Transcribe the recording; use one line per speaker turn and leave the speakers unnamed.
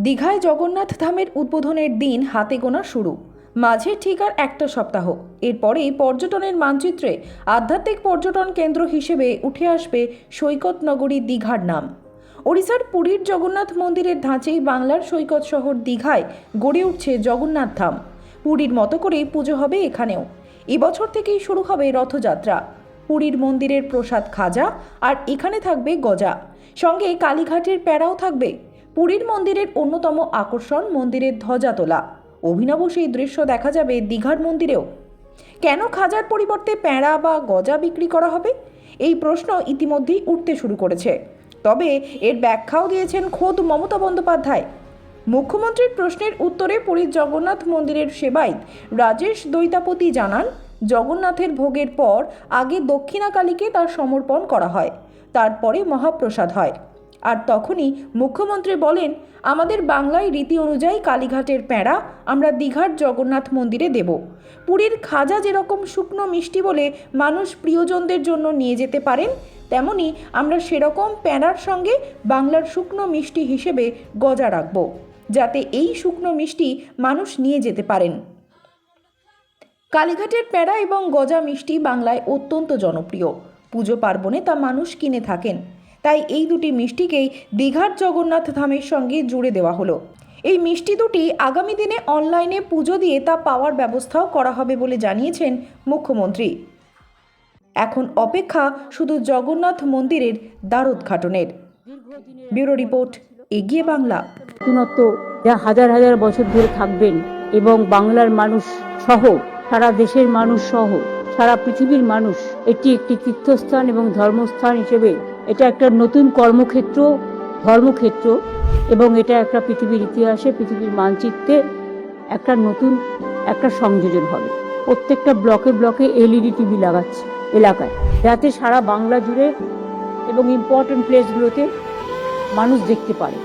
দীঘায় জগন্নাথ ধামের উদ্বোধনের দিন হাতে গোনা শুরু। মাঝে ঠিক আর একটা সপ্তাহ, এরপরেই পর্যটনের মানচিত্রে আধ্যাত্মিক পর্যটন কেন্দ্র হিসেবে উঠে আসবে সৈকত নগরী দীঘার নাম। ওড়িশার পুরীর জগন্নাথ মন্দিরের ধাঁচেই বাংলার সৈকত শহর দীঘায় গড়ে উঠছে জগন্নাথ ধাম। পুরীর মতো করেই পুজো হবে এখানেও। এবছর থেকেই শুরু হবে রথযাত্রা। পুরীর মন্দিরের প্রসাদ খাজা, আর এখানে থাকবে গজা, সঙ্গে কালীঘাটের প্যাড়াও থাকবে। পুরীর মন্দিরের অন্যতম আকর্ষণ মন্দিরের ধ্বজা তোলা। অভিনব সেই দৃশ্য দেখা যাবে দীঘার মন্দিরেও। কেন খাজার পরিবর্তে প্যাঁড়া বা গজা বিক্রি করা হবে, এই প্রশ্ন ইতিমধ্যেই উঠতে শুরু করেছে। তবে এর ব্যাখ্যাও দিয়েছেন খোদ মমতা বন্দ্যোপাধ্যায়। মুখ্যমন্ত্রীর প্রশ্নের উত্তরে পুরীর জগন্নাথ মন্দিরের সেবায়িত রাজেশ দৈতাপতি জানান, জগন্নাথের ভোগের পর আগে দক্ষিণাকালীকে তার সমর্পণ করা হয়, তারপরে মহাপ্রসাদ হয়। আর তখনই মুখ্যমন্ত্রী বলেন, আমাদের বাংলায় রীতি অনুযায়ী কালীঘাটের প্যাঁড়া আমরা দীঘার জগন্নাথ মন্দিরে দেব। পুরীর খাজা যেরকম শুকনো মিষ্টি বলে মানুষ প্রিয়জনদের জন্য নিয়ে যেতে পারেন, তেমনি আমরা সেরকম প্যাঁড়ার সঙ্গে বাংলার শুকনো মিষ্টি হিসেবে গজা রাখব, যাতে এই শুকনো মিষ্টি মানুষ নিয়ে যেতে পারেন। কালীঘাটের প্যাঁড়া এবং গজা মিষ্টি বাংলায় অত্যন্ত জনপ্রিয়। পুজো পার্বণে তা মানুষ কিনে থাকেন। তাই এই দুটি মিষ্টিকেই দীঘার জগন্নাথ ধামের সঙ্গে জুড়ে দেওয়া হলো। এই মিষ্টি দুটি আগামী দিনে অনলাইনে পুজো দিয়ে তা পাওয়ার ব্যবস্থাও করা হবে বলে জানিয়েছেন মুখ্যমন্ত্রী। এখন অপেক্ষা শুধু জগন্নাথ মন্দিরের দ্বারোদ্ঘাটনের। ব্যুরো রিপোর্ট, এগিয়ে বাংলা।
নতুনত্ব যা হাজার হাজার বছর ধরে থাকবেন এবং বাংলার মানুষ সহ সারা দেশের মানুষ সহ সারা পৃথিবীর মানুষ এটি একটি তীর্থস্থান এবং ধর্মস্থান হিসেবে এটা একটা নতুন ধর্মক্ষেত্র এবং এটা একটা পৃথিবীর ইতিহাসে, পৃথিবীর মানচিত্রে একটা নতুন একটা সংযোজন হবে। প্রত্যেকটা ব্লকে ব্লকে এলইডি টিভি লাগাচ্ছে এলাকায়, যাতে সারা বাংলা জুড়ে এবং ইম্পর্টেন্ট প্লেসগুলোতে মানুষ দেখতে পারে।